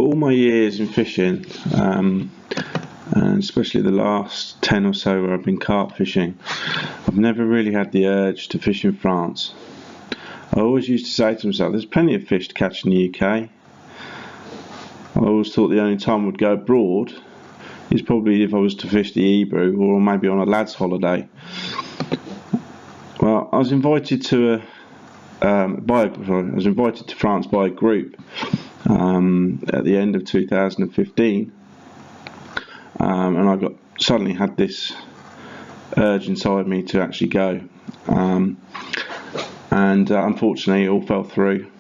For all my years in fishing, and especially the last 10 or so where I've been carp fishing, I've never really had the urge to fish in France. I always used to say to myself, there's plenty of fish to catch in the UK. I always thought the only time I'd go abroad is probably if I was to fish the Hebrew, or maybe on a lad's holiday. Well, I was invited to France by a group at the end of 2015, and I suddenly had this urge inside me to actually go, and unfortunately it all fell through.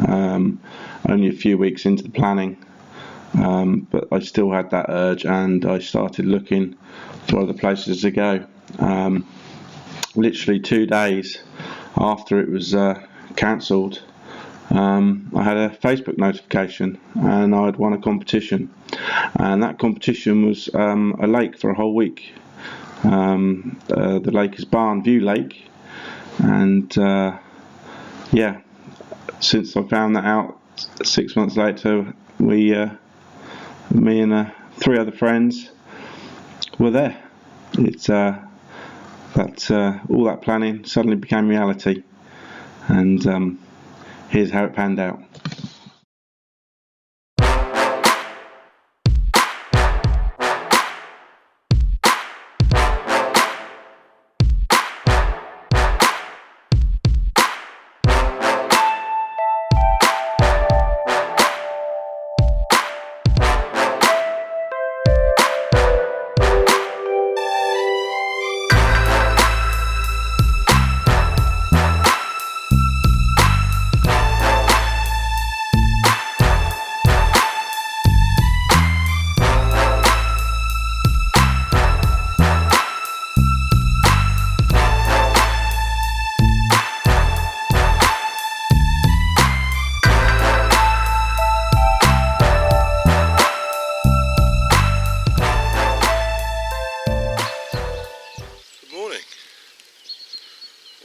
Only a few weeks into the planning, but I still had that urge, and I started looking for other places to go. Literally 2 days after it was cancelled, I had a Facebook notification and I'd won a competition, and that competition was a lake for a whole week. The lake is Barn View Lake, and since I found that out 6 months later, me and 3 other friends were there. It's all that planning suddenly became reality, and here's how it panned out.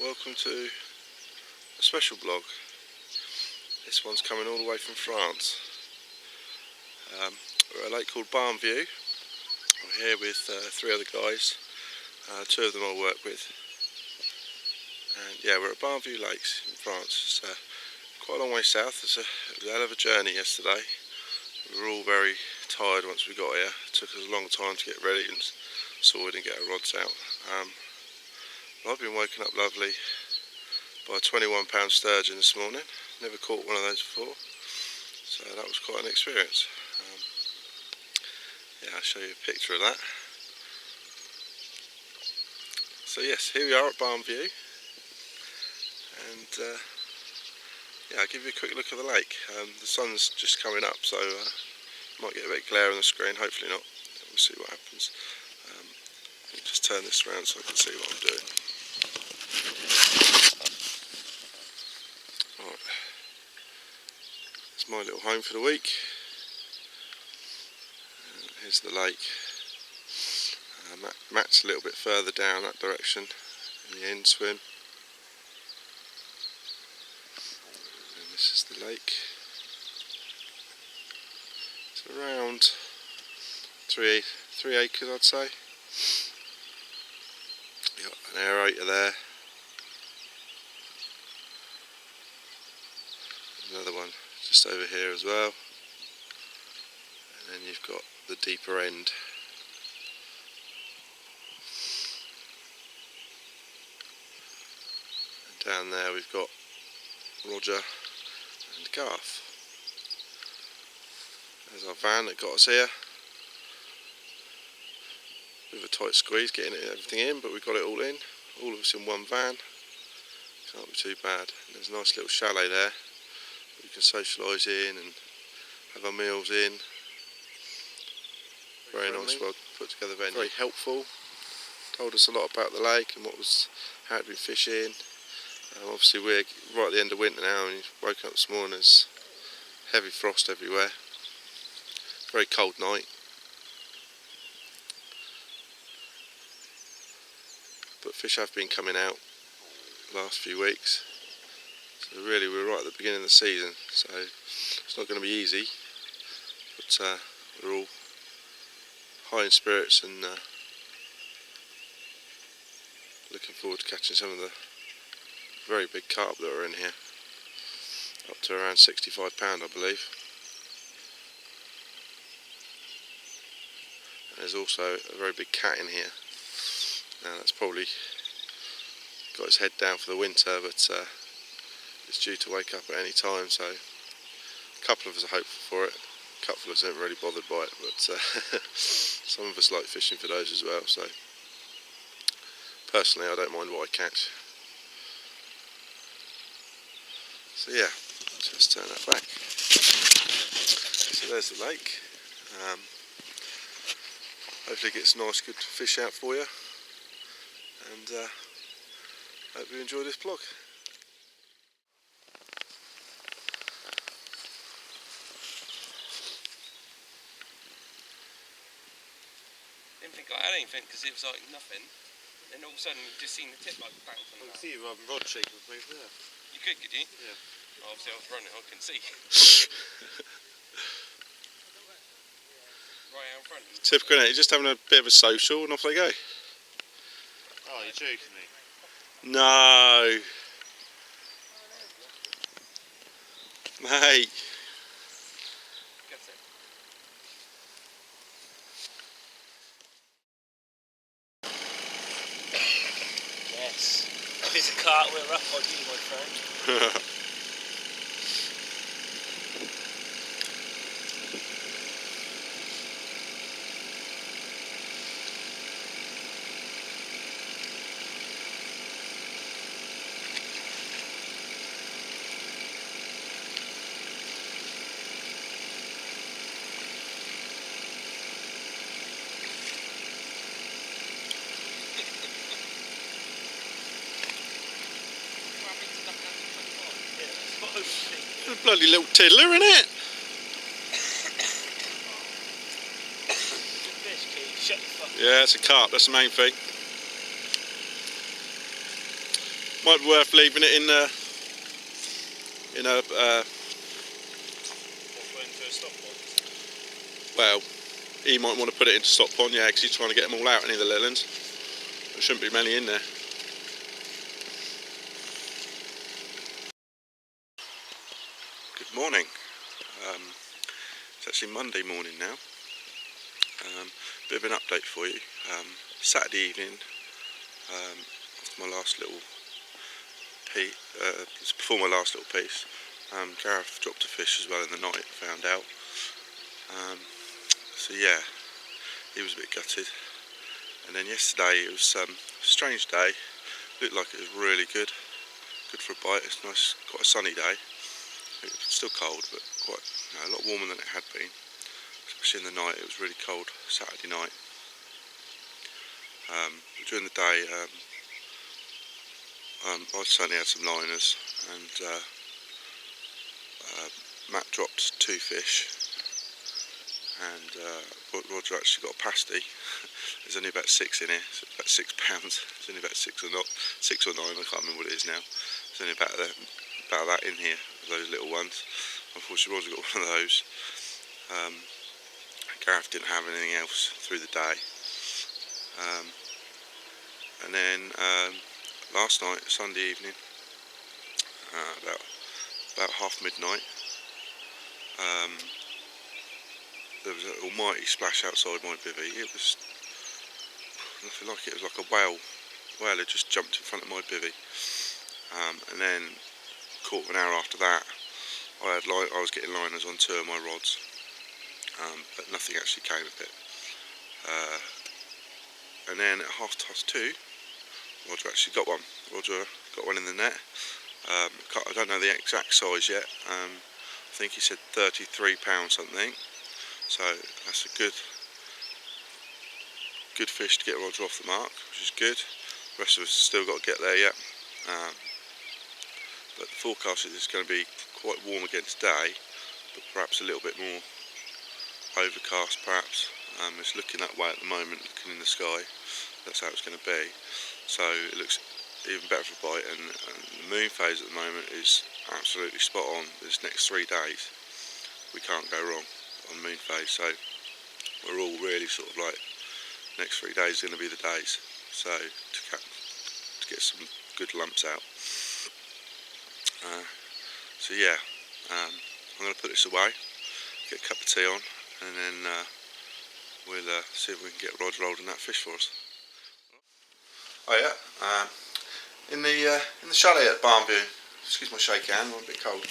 Welcome to a special blog. This one's coming all the way from France. We're at a lake called Barn View. I'm here with 3 other guys, 2 of them I work with. And yeah, we're at Barn View Lakes in France. It's quite a long way south. It was a hell of a journey yesterday. We were all very tired once we got here. It took us a long time to get ready and sorted and get our rods out. I've been woken up lovely by a 21 pound sturgeon this morning. Never caught one of those before, so that was quite an experience. I'll show you a picture of that. So yes, here we are at Barn View, and I'll give you a quick look at the lake. The sun's just coming up, so might get a bit of glare on the screen, hopefully not. We'll see what happens. Let me just turn this around so I can see what I'm doing. Right. It's my little home for the week. Here's the lake. Matt's a little bit further down that direction in the end swim. And this is the lake. It's around 3 acres, I'd say. You've got an aerator there. Another one just over here as well. And then you've got the deeper end. And down there we've got Roger and Garth. There's our van that got us here. Bit of a tight squeeze getting everything in, but we got it all in. All of us in one van. Can't be too bad. And there's a nice little chalet there. We can socialise in and have our meals in. Very nice, well put together venue. Very helpful. Told us a lot about the lake and how it'd been fishing. Obviously we're right at the end of winter now, and you've woken up this morning, there's heavy frost everywhere. Very cold night. But fish have been coming out the last few weeks. So really we're right at the beginning of the season, so it's not going to be easy. but we're all high in spirits and looking forward to catching some of the very big carp that are in here, up to around 65 pound I believe. And there's also a very big cat in here. Now that's probably got its head down for the winter, but it's due to wake up at any time, so a couple of us are hopeful for it. A couple of us aren't really bothered by it, but some of us like fishing for those as well, so personally I don't mind what I catch. So yeah, let's turn that back. So there's the lake. Hopefully it gets nice good fish out for you, and hope you enjoy this vlog. Didn't think I had anything because it was like nothing. Then all of a sudden you just seen the tip like bang on the mouth. See you having rod shaking with me there. You could you? Yeah. Oh, obviously I was running, I couldn't see. Right out in front of you. Typical, isn't it? You're just having a bit of a social and off they go. Oh, you're joking me. No. Mate. Gets it. Yes. If it's a cartwheel up on you, my friend. A bloody little tiddler, isn't it? Fish, Keith. Shut your fucking Yeah, it's a carp, that's the main thing. Might be worth leaving it in a well, he might want to put it into stock pond, yeah, because he's trying to get them all out, any of the lilies. There shouldn't be many in there. Good morning. It's actually Monday morning now. Bit of an update for you. Saturday evening, after my last little piece, before my last little piece, Carp dropped a fish as well in the night, found out. So yeah, he was a bit gutted. And then yesterday it was a strange day. Looked like it was really good for a bite. It's nice, quite a sunny day. It's still cold, but quite a lot warmer than it had been. Especially in the night, it was really cold Saturday night. During the day, I certainly had some liners, and Matt dropped 2 fish, and Roger actually got a pasty. There's only about 6 in here, so it's about 6 pounds. It's only about 6 or 9, I can't remember what it is now. There's only about that in here, those little ones. Unfortunately, Roger got one of those. Gareth didn't have anything else through the day. And then last night, Sunday evening, about half midnight, there was an almighty splash outside my bivvy. It was nothing like it. It was like a whale had just jumped in front of my bivvy. And then quarter of an hour after that, I was getting liners on 2 of my rods, but nothing actually came of it. And then at 2:30, Roger actually got one. Roger got one in the net. I don't know the exact size yet. I think he said 33 pounds something. So that's a good fish to get Roger off the mark, which is good. The rest of us still got to get there yet. But the forecast is it's going to be quite warm again today, but perhaps a little bit more overcast perhaps. It's looking that way at the moment, looking in the sky. That's how it's going to be. So it looks even better for a bite, and the moon phase at the moment is absolutely spot on. This next 3 days we can't go wrong. on moon phase, so we're all really sort of like, next 3 days are going to be the days, so to get some good lumps out. So yeah, I'm going to put this away, get a cup of tea on, and then we'll see if we can get Rod rolled in that fish for us. Oh yeah, in the chalet at Barnview. Excuse my shake hand, I'm a bit cold.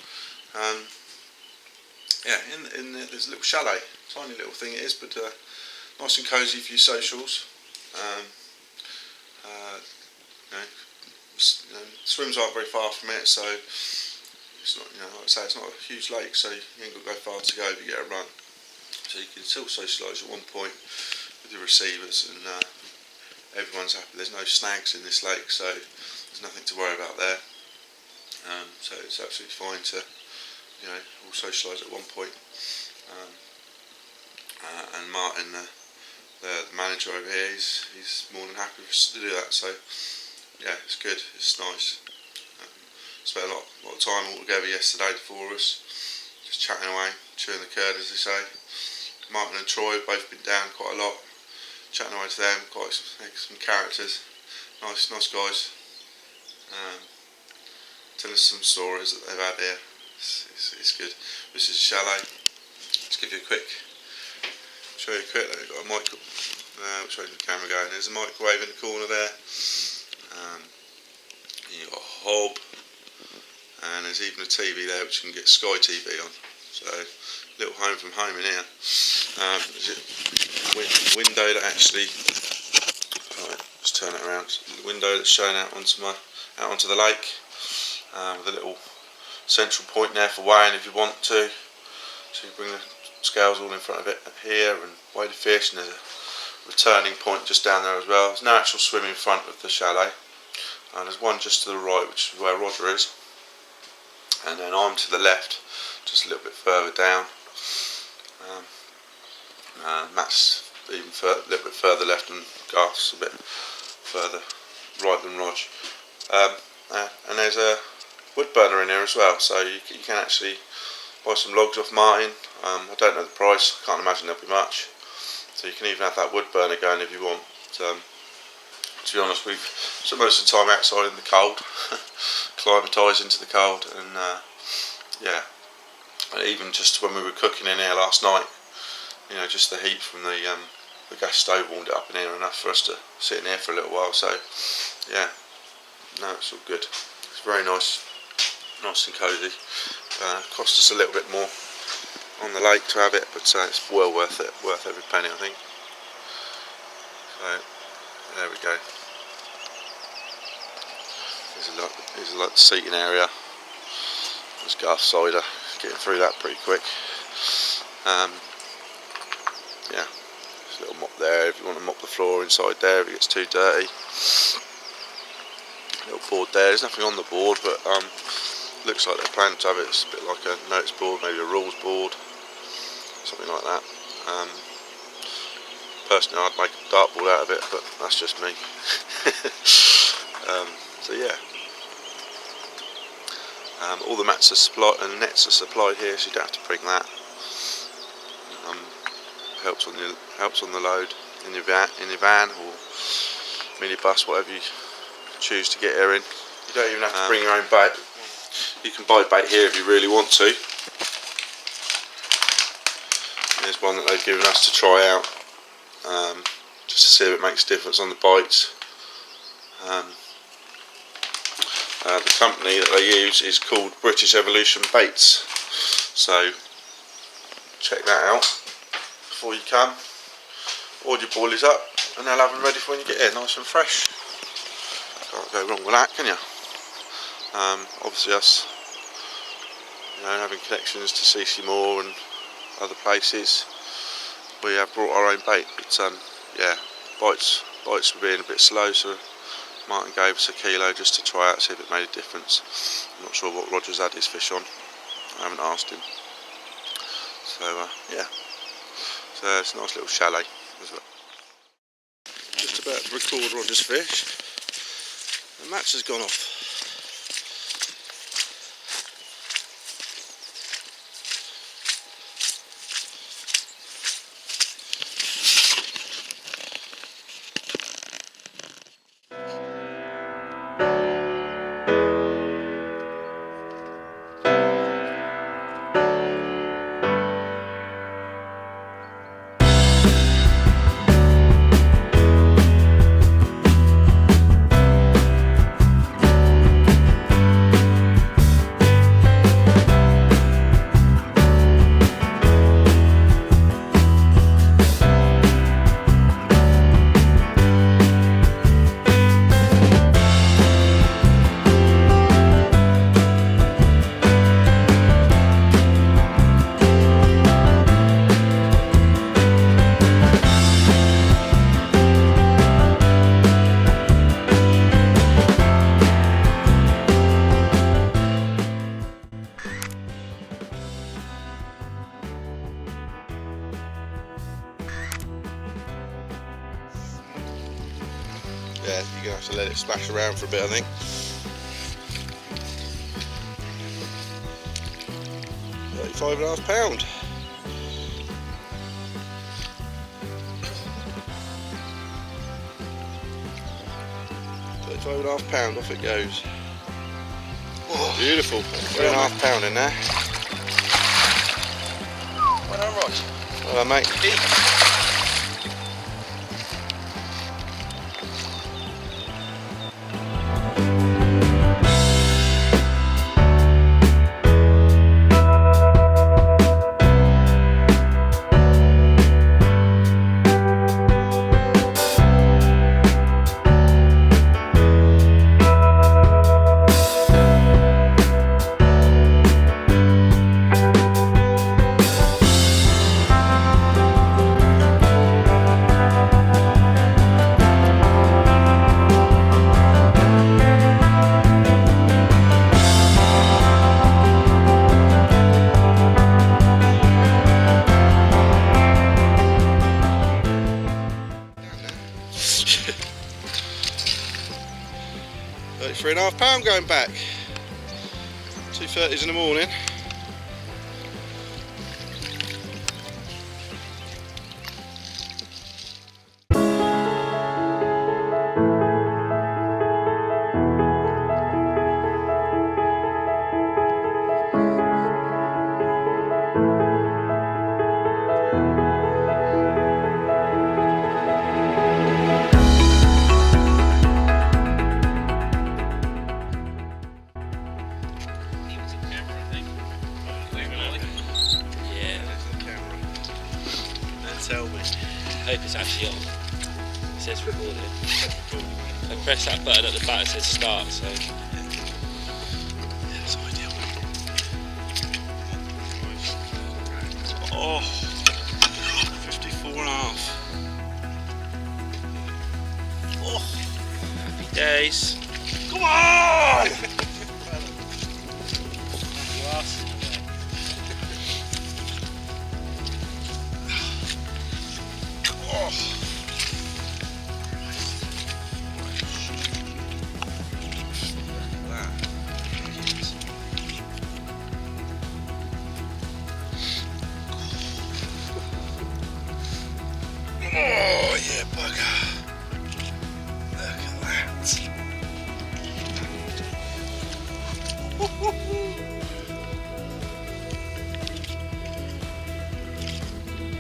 Yeah, there's a little chalet, tiny little thing it is, but nice and cosy for your socials. Swims aren't very far from it, so it's not, like I say, it's not a huge lake, so you ain't got to go far to go if you get a run. So you can still socialise at one point with your receivers, and everyone's happy. There's no snags in this lake, so there's nothing to worry about there. So it's absolutely fine to, all socialise at one point. And Martin, the manager over here, he's more than happy for us to do that. So yeah, it's good. It's nice. Spent a lot of time all together yesterday for us, just chatting away, chewing the curd, as they say. Martin and Troy have both been down quite a lot, chatting away to them. Quite some characters, nice guys. Telling us some stories that they've had here. It's good. This is Chalet. Let's give you a quick. Show you a quick. They've got a mic. Which way is the camera going? There's a microwave in the corner there. You've got a hob, and there's even a TV there which you can get Sky TV on. So, little home from home in here. There's a window that actually. Right, just turn it around. The window that's showing out onto the lake, with a little central point there for weighing if you want to. So you bring the scales all in front of it up here and weigh the fish, and there's a returning point just down there as well. There's no actual swim in front of the chalet, and there's one just to the right, which is where Roger is, and then I'm to the left, just a little bit further down. Matt's even a little bit further left, and Garth's a bit further right than Rog. And there's a wood burner in here as well, so you can actually buy some logs off Martin. I don't know the price, I can't imagine there'll be much, so you can even have that wood burner going if you want. To be honest, we've spent most of the time outside in the cold, climatised into the cold, and yeah, and even just when we were cooking in here last night, just the heat from the gas stove warmed it up in here enough for us to sit in here for a little while. So yeah, no, it's all good. It's very nice and cosy. Cost us a little bit more on the lake to have it, but it's well worth it, worth every penny, I think. So there we go. Here's like the seating area. There's Garth cider, getting through that pretty quick. Yeah, there's a little mop there if you want to mop the floor inside there if it gets too dirty. Little board there. There's nothing on the board, but looks like they're planning to have it. It's a bit like a notice board, maybe a rules board, something like that. Personally, I'd make a dartboard out of it, but that's just me. So yeah, all the mats are supplied and nets are supplied here, so you don't have to bring that. Helps on the load in your van or minibus, whatever you choose to get here in. You don't even have to bring your own bait. You can buy bait here if you really want to. Here's one that they've given us to try out, just to see if it makes a difference on the bites. The company that they use is called British Evolution Baits, so check that out before you come. Order your boilies up and they'll have them ready for when you get here, nice and fresh. Can't go wrong with that, can you? Obviously us, having connections to CC Moore and other places, we have brought our own bait, but yeah, bites were being a bit slow, so Martin gave us a kilo just to try out, see if it made a difference. I'm not sure what Roger's had his fish on, I haven't asked him. So yeah, so it's a nice little chalet as well. Just about to record Roger's fish, the match has gone off. Yeah, you're gonna have to let it splash around for a bit, I think. £35.5. £35.5 off it goes. Oh, beautiful. £3.5 in there. Well done, Rog. Well done, mate. £3.5 going back. 2:30 in the morning. Tell me. I hope it's actually on. It says recorded. I press that button at the back, it says start, so. Yeah, that's ideal. Oh, 54.5. Oh, Happy days. come on! Oh yeah, bugger. Look at that.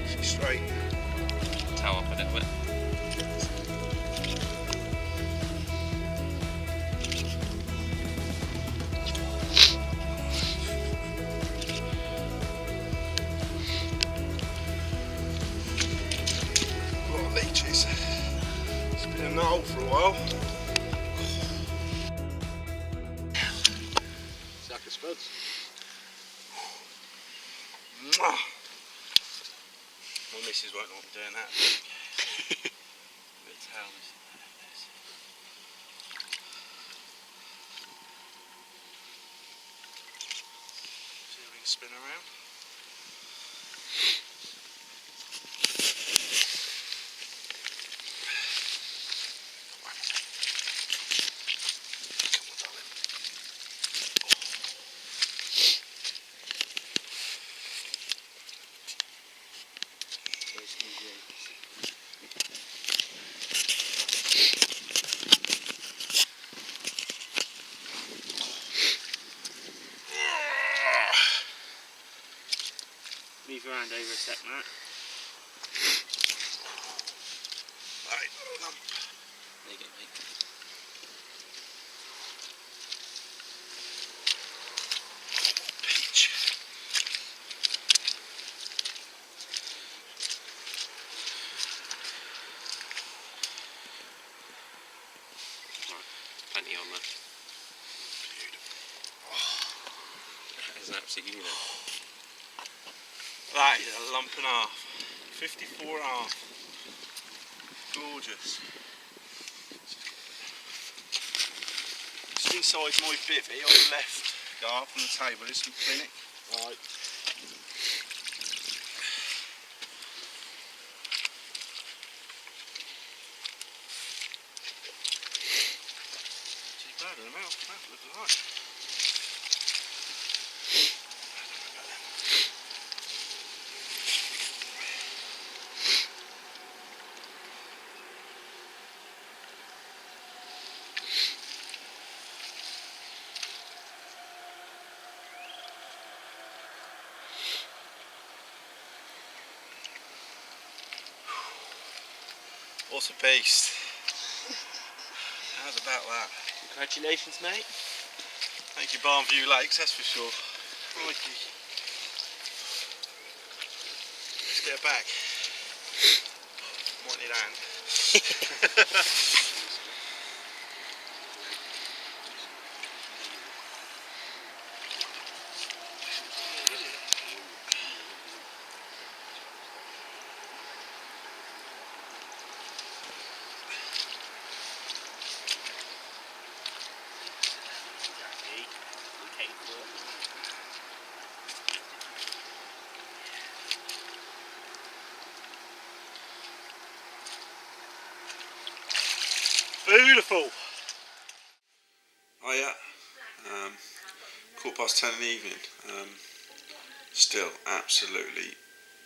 She's straight. Tow up a little bit. A lot of leeches. It's been in the hole for a while. Sack of spuds. Mwah. My missus won't want me doing that. Bit of towel missing. See if we can spin around. Come on, darling. Move around over a sec, Matt. Right, hold on. There you go, mate. Peach. Plenty on there. That is an absolute unit. That is a lump and a half. 54.5. Gorgeous. Just inside my bivvy on the left, Garp, on the table is some clinic. Right. What a beast. How's about that? Congratulations, mate. Thank you, Barnview Lakes, that's for sure. Crikey. Let's get back. Might need a hand. Beautiful! Oh yeah, 10:15 in the evening, still absolutely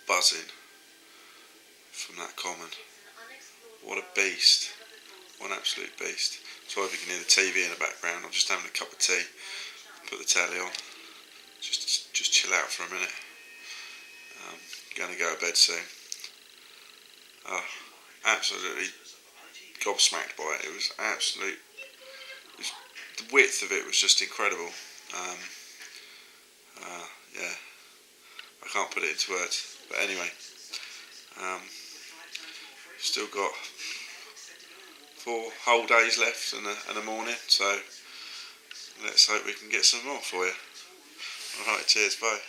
buzzing from that common. What a beast, what an absolute beast. Sorry if you can hear the TV in the background, I'm just having a cup of tea, put the telly on, just chill out for a minute. Going to go to bed soon. Absolutely gobsmacked by it. It was absolute. The width of it was just incredible. Yeah, I can't put it into words. But anyway, still got 4 whole days left and a morning. So let's hope we can get some more for you. All right, cheers, bye.